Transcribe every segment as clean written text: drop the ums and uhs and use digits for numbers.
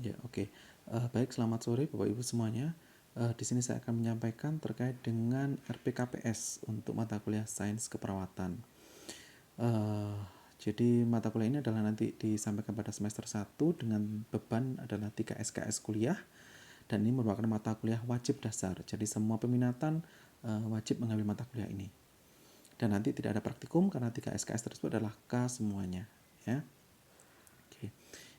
Ya, oke. Baik, selamat sore Bapak Ibu semuanya. Di sini saya akan menyampaikan terkait dengan RPKPS untuk mata kuliah Sains Keperawatan. Eh, jadi mata kuliah ini adalah nanti disampaikan pada semester 1 dengan beban adalah 3 SKS kuliah, dan ini merupakan mata kuliah wajib dasar. Jadi semua peminatan wajib mengambil mata kuliah ini. Dan nanti tidak ada praktikum karena 3 SKS tersebut adalah K semuanya, ya. Oke.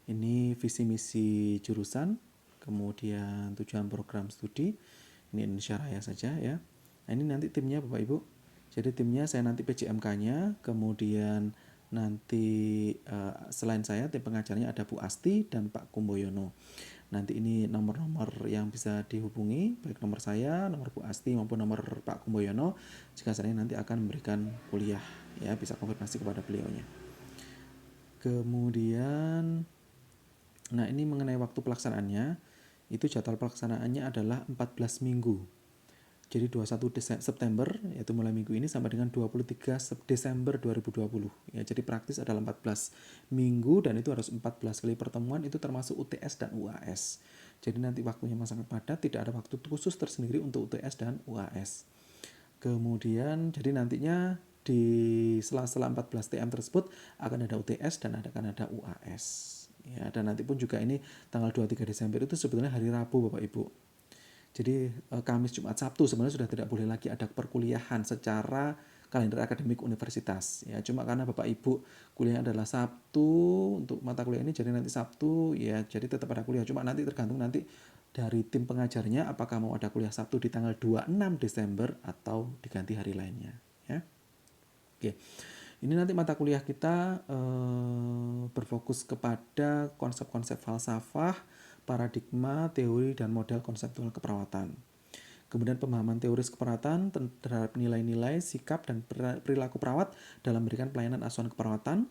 Ini visi misi jurusan, kemudian tujuan program studi. Ini Indonesia Raya saja ya. Nah, ini nanti timnya Bapak Ibu. Jadi timnya saya nanti PJMK-nya, kemudian nanti selain saya tim pengajarnya ada Bu Asti dan Pak Kumboyono. Nanti ini nomor-nomor yang bisa dihubungi, baik nomor saya, nomor Bu Asti maupun nomor Pak Kumboyono jika saya nanti akan memberikan kuliah, ya bisa konfirmasi kepada beliaunya. Kemudian nah ini mengenai waktu pelaksanaannya, itu jadwal pelaksanaannya adalah 14 minggu. Jadi 21 September, yaitu mulai minggu ini sampai dengan 23 Desember 2020. Ya, jadi praktis adalah 14 minggu dan itu harus 14 kali pertemuan, itu termasuk UTS dan UAS. Jadi nanti waktunya sangat padat, tidak ada waktu khusus tersendiri untuk UTS dan UAS. Kemudian jadi nantinya di sela-sela 14 TM tersebut akan ada UTS dan akan ada UAS. Ya, dan nanti pun juga ini tanggal 23 Desember itu sebetulnya hari Rabu Bapak Ibu. Jadi Kamis, Jumat, Sabtu sebenarnya sudah tidak boleh lagi ada perkuliahan secara kalender akademik universitas. Ya, cuma karena Bapak Ibu kuliahnya adalah Sabtu untuk mata kuliah ini, jadi nanti Sabtu ya jadi tetap ada kuliah. Cuma nanti tergantung nanti dari tim pengajarnya apakah mau ada kuliah Sabtu di tanggal 26 Desember atau diganti hari lainnya, ya. Oke. Ini nanti mata kuliah kita berfokus kepada konsep-konsep falsafah, paradigma, teori, dan model konseptual keperawatan. Kemudian pemahaman teoris keperawatan terhadap nilai-nilai, sikap, dan perilaku perawat dalam memberikan pelayanan asuhan keperawatan.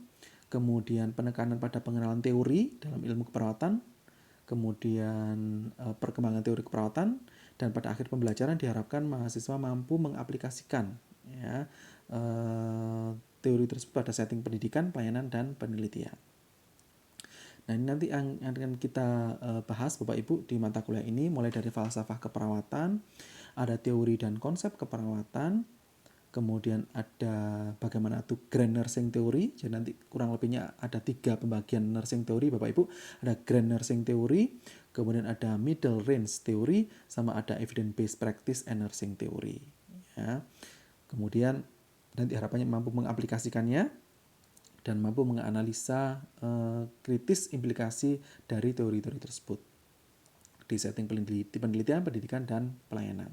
Kemudian penekanan pada pengenalan teori dalam ilmu keperawatan. Kemudian perkembangan teori keperawatan. Dan pada akhir pembelajaran diharapkan mahasiswa mampu mengaplikasikan ya, teori tersebut pada setting pendidikan, pelayanan, dan penelitian. Nah, ini nanti yang akan kita bahas Bapak Ibu di mata kuliah ini, mulai dari falsafah keperawatan, ada teori dan konsep keperawatan, kemudian ada bagaimana itu grand nursing theory. Jadi nanti kurang lebihnya ada 3 pembagian nursing theory Bapak Ibu. Ada grand nursing theory, kemudian ada middle range theory, sama ada evidence based practice and nursing theory. Ya. Kemudian nanti harapannya mampu mengaplikasikannya dan mampu menganalisa kritis implikasi dari teori-teori tersebut di setting penelitian, pendidikan, dan pelayanan.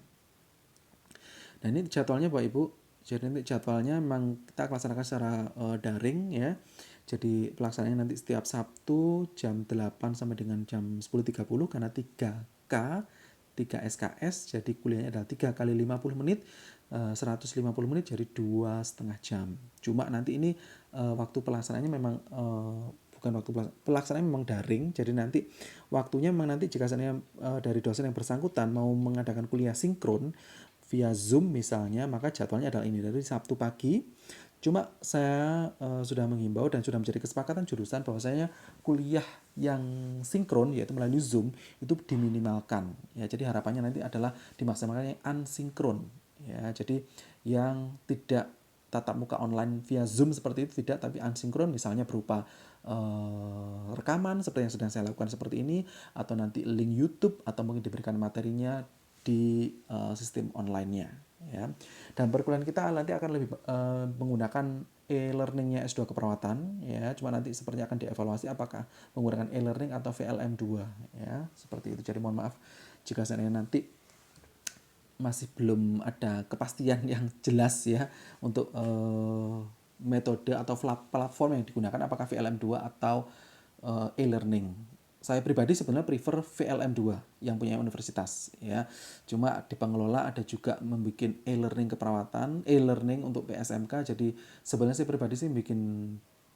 Nah, ini jadwalnya Bapak Ibu. Jadi nanti jadwalnya memang kita laksanakan secara daring ya. Jadi pelaksanaannya nanti setiap Sabtu jam 8 sampai dengan jam 10.30 karena 3K, 3 SKS. Jadi kuliahnya adalah 3 kali 50 menit, 150 menit jadi 2,5 jam. Cuma nanti ini waktu pelaksanaannya memang bukan waktu pelaksanaan memang daring. Jadi nanti waktunya memang nanti jika saya dari dosen yang bersangkutan mau mengadakan kuliah sinkron via Zoom misalnya, maka jadwalnya adalah ini dari Sabtu pagi. Cuma saya sudah menghimbau dan sudah menjadi kesepakatan jurusan bahwasanya kuliah yang sinkron yaitu melalui Zoom itu diminimalkan. Ya, jadi harapannya nanti adalah dimaksimalkan yang asinkron. Ya, jadi yang tidak tatap muka online via Zoom seperti itu tidak, tapi asinkron misalnya berupa rekaman seperti yang sedang saya lakukan seperti ini, atau nanti link YouTube, atau mungkin diberikan materinya di sistem online-nya ya. Dan perkuliahan kita nanti akan lebih menggunakan e-learningnya S2 keperawatan ya. Cuma nanti sepertinya akan dievaluasi apakah menggunakan e-learning atau VLM2 ya. Seperti itu. Jadi mohon maaf jika saya nanti masih belum ada kepastian yang jelas ya untuk metode atau platform yang digunakan apakah VLM2 atau e-learning. Saya pribadi sebenarnya prefer VLM2 yang punya universitas ya. Cuma di pengelola ada juga membuat e-learning keperawatan, e-learning untuk PSMK. Jadi sebenarnya saya pribadi sih bikin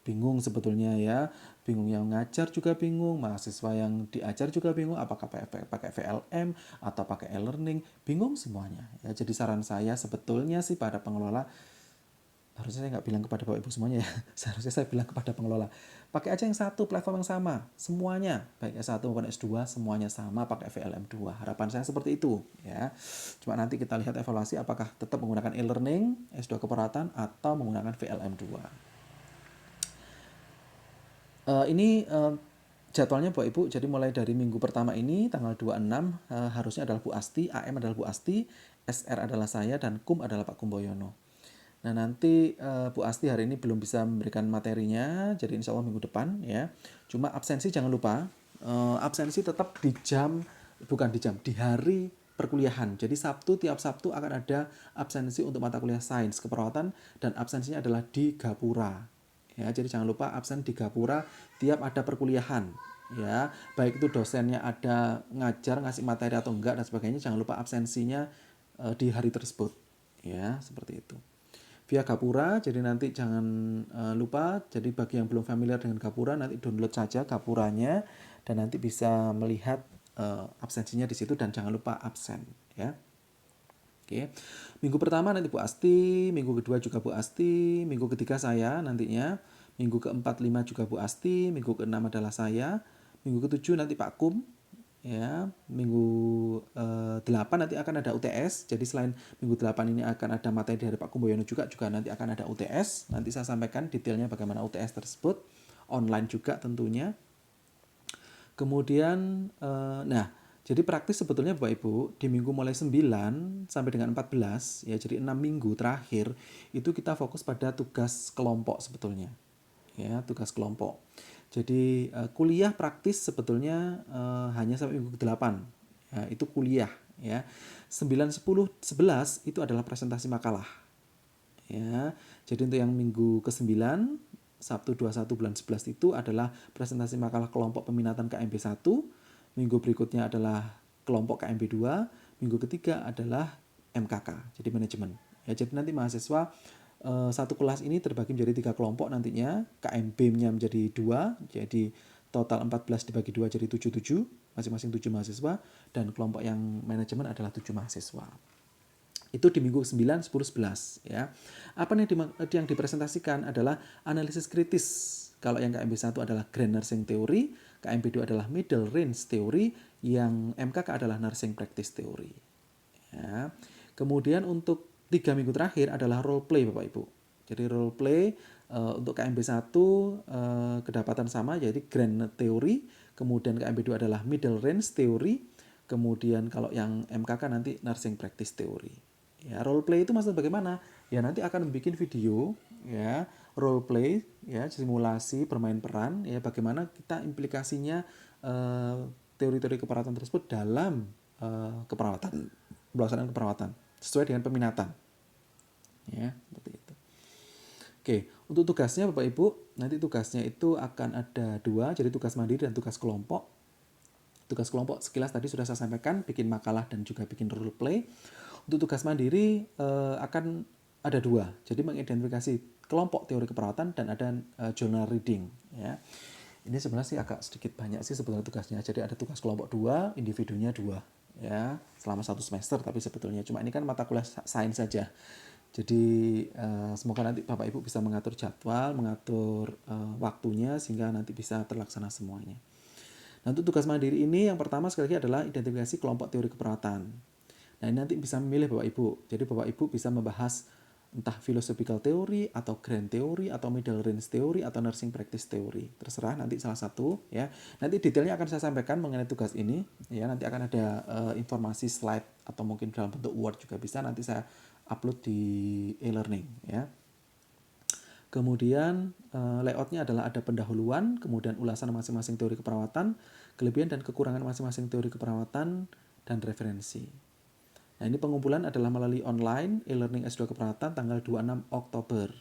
bingung sebetulnya ya. Bingung yang ngajar juga bingung, mahasiswa yang diajar juga bingung apakah pakai VLM atau pakai e-learning, bingung semuanya. Ya, jadi saran saya sebetulnya sih pada pengelola, harusnya saya nggak bilang kepada Bapak Ibu semuanya ya, seharusnya saya bilang kepada pengelola, pakai aja yang satu, platform yang sama, semuanya, baik S1 maupun S2, semuanya sama pakai VLM2. Harapan saya seperti itu, ya. Cuma nanti kita lihat evaluasi apakah tetap menggunakan e-learning, S2 keperawatan, atau menggunakan VLM2. Ini jadwalnya Bapak Ibu, jadi mulai dari minggu pertama ini, tanggal 26, harusnya adalah Bu Asti, AM adalah Bu Asti, SR adalah saya, dan KUM adalah Pak Kumboyono. Nah nanti Bu Asti hari ini belum bisa memberikan materinya, jadi insya Allah minggu depan ya. Cuma absensi jangan lupa, absensi tetap di jam, bukan di jam, di hari perkuliahan. Jadi tiap Sabtu akan ada absensi untuk mata kuliah sains keperawatan dan absensinya adalah di Gapura. Ya, jadi jangan lupa absen di Gapura tiap ada perkuliahan. Ya, baik itu dosennya ada ngajar, ngasih materi atau enggak dan sebagainya, jangan lupa absensinya di hari tersebut. Ya, seperti itu via Gapura. Jadi nanti jangan lupa, jadi bagi yang belum familiar dengan Gapura, nanti download saja Gapuranya dan nanti bisa melihat absensinya di situ dan jangan lupa absen ya. Oke. Minggu pertama nanti Bu Asti, minggu kedua juga Bu Asti, minggu ketiga saya nantinya, minggu keempat, lima juga Bu Asti, minggu keenam adalah saya, minggu ketujuh nanti Pak Kum, ya. Minggu 8 nanti akan ada UTS. Jadi selain minggu 8 ini akan ada materi dari Pak Kumboyono juga nanti akan ada UTS. Nanti saya sampaikan detailnya bagaimana UTS tersebut, online juga tentunya. Kemudian nah, jadi praktis sebetulnya Bapak Ibu di minggu mulai 9 sampai dengan 14 ya, jadi 6 minggu terakhir itu kita fokus pada tugas kelompok sebetulnya. Ya, tugas kelompok. Jadi kuliah praktis sebetulnya hanya sampai minggu ke-8. Ya, itu kuliah ya. 9, 10, 11 itu adalah presentasi makalah. Ya. Jadi untuk yang minggu ke-9 Sabtu 21 bulan 11 itu adalah presentasi makalah kelompok peminatan KMB 1. Minggu berikutnya adalah kelompok KMB 2. Minggu ketiga adalah MKK, jadi manajemen. Ya, jadi nanti mahasiswa satu kelas ini terbagi menjadi 3 kelompok nantinya. KMB-nya menjadi 2, jadi total 14 dibagi 2 jadi 77, masing-masing 7 mahasiswa. Dan kelompok yang manajemen adalah 7 mahasiswa. Itu di minggu 9, 10, 11 ya. Apa yang dipresentasikan adalah analisis kritis. Kalau yang KMB 1 adalah Grand Nursing Theory, KMB 2 adalah Middle Range Theory, yang MKK adalah Nursing Practice Theory. Ya. Kemudian untuk 3 minggu terakhir adalah role play Bapak Ibu. Jadi role play untuk KMB 1 kedapatan sama, yaitu Grand Theory, kemudian KMB 2 adalah Middle Range Theory, kemudian kalau yang MKK nanti Nursing Practice Theory. Ya, role play itu maksudnya bagaimana? Ya nanti akan bikin video ya, role play ya, simulasi bermain peran ya, bagaimana kita implikasinya teori-teori keperawatan tersebut dalam keperawatan, pelaksanaan keperawatan sesuai dengan peminatan. Ya, seperti itu. Oke, untuk tugasnya Bapak Ibu, nanti tugasnya itu akan ada 2, jadi tugas mandiri dan tugas kelompok. Tugas kelompok sekilas tadi sudah saya sampaikan, bikin makalah dan juga bikin role play. Untuk tugas mandiri akan ada 2, jadi mengidentifikasi kelompok teori keperawatan dan ada journal reading. Ya. Ini sebenarnya sih agak sedikit banyak sih sebetulnya tugasnya. Jadi ada tugas kelompok 2, individunya 2 ya, selama 1 semester, tapi sebetulnya cuma ini kan mata kuliah sains saja. Jadi semoga nanti Bapak Ibu bisa mengatur jadwal, mengatur waktunya sehingga nanti bisa terlaksana semuanya. Nah, untuk tugas mandiri ini yang pertama sekali lagi adalah identifikasi kelompok teori keperawatan. Nah, ini nanti bisa memilih Bapak Ibu. Jadi Bapak Ibu bisa membahas entah philosophical theory atau grand theory atau middle range theory atau nursing practice theory. Terserah nanti salah satu ya. Nanti detailnya akan saya sampaikan mengenai tugas ini ya. Nanti akan ada informasi slide atau mungkin dalam bentuk Word juga bisa, nanti saya upload di e-learning ya. Kemudian layoutnya adalah ada pendahuluan, kemudian ulasan masing-masing teori keperawatan, kelebihan dan kekurangan masing-masing teori keperawatan, dan referensi. Nah, ini pengumpulan adalah melalui online e-learning S2 keperawatan tanggal 26 Oktober.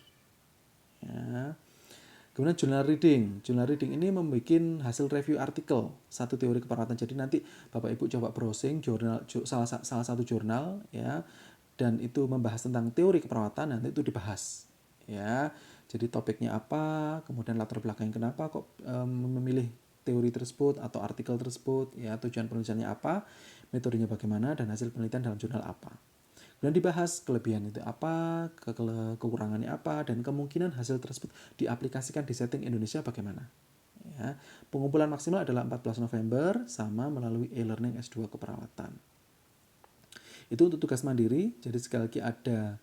Ya. Kemudian journal reading. Journal reading ini membuat hasil review artikel satu teori keperawatan. Jadi nanti Bapak Ibu coba browsing jurnal salah satu jurnal ya, dan itu membahas tentang teori keperawatan, nanti itu dibahas. Ya. Jadi topiknya apa, kemudian latar belakangnya kenapa kok memilih teori tersebut atau artikel tersebut, ya tujuan penulisannya apa, metodenya bagaimana, dan hasil penelitian dalam jurnal apa. Dan dibahas kelebihan itu apa, kekurangannya apa, dan kemungkinan hasil tersebut diaplikasikan di setting Indonesia bagaimana. Ya, pengumpulan maksimal adalah 14 November sama melalui e-learning S2 keperawatan. Itu untuk tugas mandiri, jadi sekali lagi ada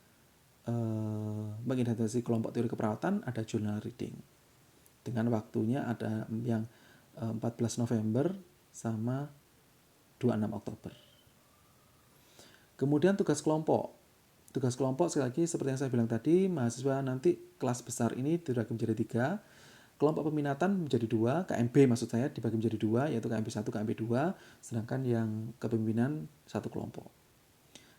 mengidentifikasi kelompok teori keperawatan, ada journal reading. Dengan waktunya ada yang 14 November sama 26 Oktober. Kemudian tugas kelompok. Tugas kelompok sekali lagi seperti yang saya bilang tadi, mahasiswa nanti kelas besar ini dibagi menjadi 3. Kelompok peminatan menjadi 2, KMB maksud saya dibagi menjadi 2, yaitu KMB 1, KMB 2, sedangkan yang kepemimpinan satu kelompok.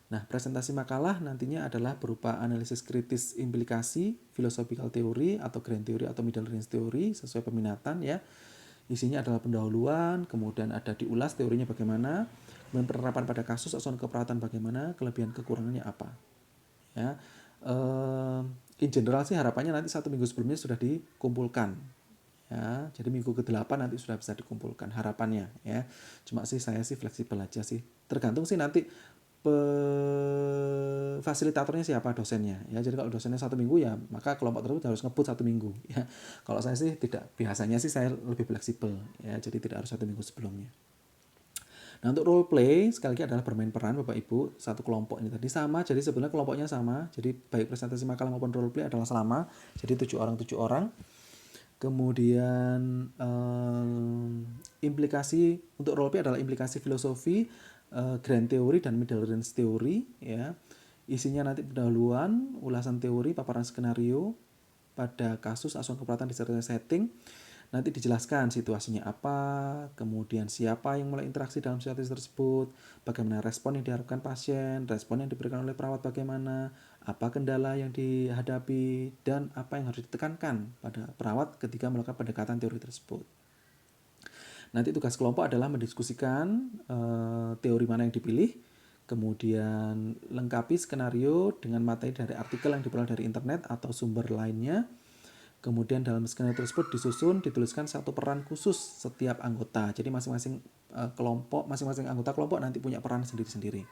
Nah, presentasi makalah nantinya adalah berupa analisis kritis implikasi, philosophical theory atau grand theory atau middle range theory sesuai peminatan ya. Isinya adalah pendahuluan, kemudian ada diulas teorinya bagaimana, kemudian penerapan pada kasus asuhan keperawatan bagaimana, kelebihan kekurangannya apa. Ya, in general sih harapannya nanti 1 minggu sebelumnya sudah dikumpulkan. Ya, jadi minggu ke-8 nanti sudah bisa dikumpulkan harapannya ya. Cuma sih saya sih fleksibel aja sih. Tergantung sih nanti fasilitatornya siapa, dosennya ya. Jadi kalau dosennya 1 minggu ya maka kelompok tersebut harus ngebut 1 minggu ya. Kalau saya sih tidak, biasanya sih saya lebih fleksibel ya, jadi tidak harus 1 minggu sebelumnya. Nah, untuk role play sekali lagi adalah bermain peran Bapak Ibu, satu kelompok ini tadi sama, jadi sebenarnya kelompoknya sama, jadi baik presentasi makalah maupun role play adalah sama, jadi 7 orang. Kemudian implikasi untuk role play adalah implikasi filosofi, grand theory dan middle range theory ya. Isinya nanti pendahuluan, ulasan teori, paparan skenario pada kasus asuhan keperawatan di setting. Nanti dijelaskan situasinya apa, kemudian siapa yang mulai interaksi dalam situasi tersebut, bagaimana respon yang diharapkan pasien, respon yang diberikan oleh perawat bagaimana, apa kendala yang dihadapi, dan apa yang harus ditekankan pada perawat ketika melakukan pendekatan teori tersebut. Nanti tugas kelompok adalah mendiskusikan teori mana yang dipilih, kemudian lengkapi skenario dengan materi dari artikel yang diperoleh dari internet atau sumber lainnya. Kemudian dalam skenario tersebut dituliskan satu peran khusus setiap anggota. Jadi masing-masing anggota kelompok nanti punya peran sendiri-sendiri.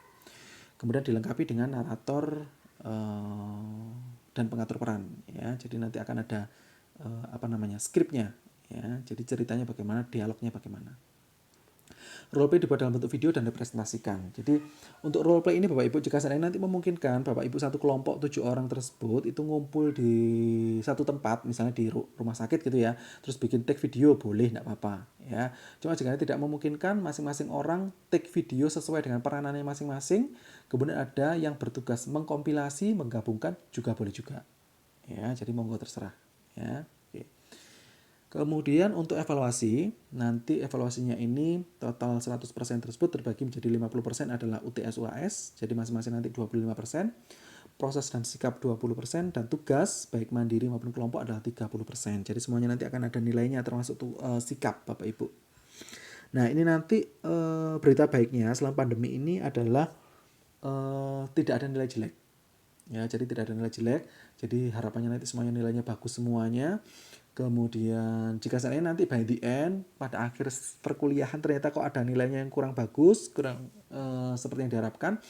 Kemudian dilengkapi dengan narator dan pengatur peran ya. Jadi nanti akan ada skripnya ya. Jadi ceritanya bagaimana, dialognya bagaimana. Roleplay dibuat dalam bentuk video dan dipresentasikan. Jadi untuk roleplay ini Bapak Ibu, jika seandainya nanti memungkinkan Bapak Ibu satu kelompok 7 orang tersebut itu ngumpul di satu tempat, misalnya di rumah sakit gitu ya, terus bikin take video boleh, enggak apa-apa ya. Cuma jika tidak memungkinkan, masing-masing orang take video sesuai dengan peranannya masing-masing, kemudian ada yang bertugas mengkompilasi, menggabungkan juga boleh juga. Ya, jadi monggo terserah ya. Kemudian untuk evaluasi, nanti evaluasinya ini total 100% tersebut terbagi menjadi 50% adalah UTS UAS, jadi masing-masing nanti 25%, proses dan sikap 20%, dan tugas baik mandiri maupun kelompok adalah 30%. Jadi semuanya nanti akan ada nilainya termasuk sikap Bapak Ibu. Nah, ini nanti berita baiknya selama pandemi ini adalah tidak ada nilai jelek. Ya, jadi tidak ada nilai jelek. Jadi harapannya nanti semuanya nilainya bagus semuanya. Kemudian jika seandainya nanti by the end pada akhir perkuliahan ternyata kok ada nilainya yang kurang bagus, kurang seperti yang diharapkan,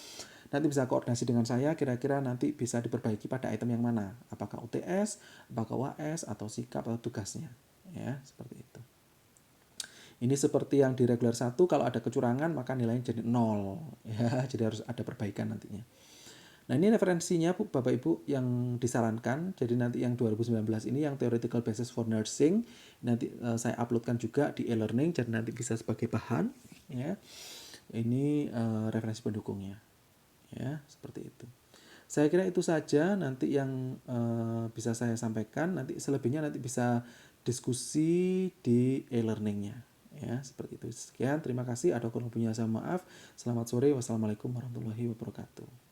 nanti bisa koordinasi dengan saya, kira-kira nanti bisa diperbaiki pada item yang mana, apakah UTS, apakah UAS, atau sikap atau tugasnya ya, seperti itu. Ini seperti yang di regular 1, kalau ada kecurangan maka nilainya jadi 0 ya, jadi harus ada perbaikan nantinya. Nah, ini referensinya Bapak Ibu yang disarankan. Jadi nanti yang 2019 ini yang theoretical basis for nursing nanti saya uploadkan juga di e-learning, jadi nanti bisa sebagai bahan ya. Ini referensi pendukungnya. Ya, seperti itu. Saya kira itu saja nanti yang bisa saya sampaikan. Nanti selebihnya nanti bisa diskusi di e-learningnya. Ya, seperti itu. Sekian, terima kasih. Ada kurang lebihnya saya maaf. Selamat sore. Wassalamualaikum warahmatullahi wabarakatuh.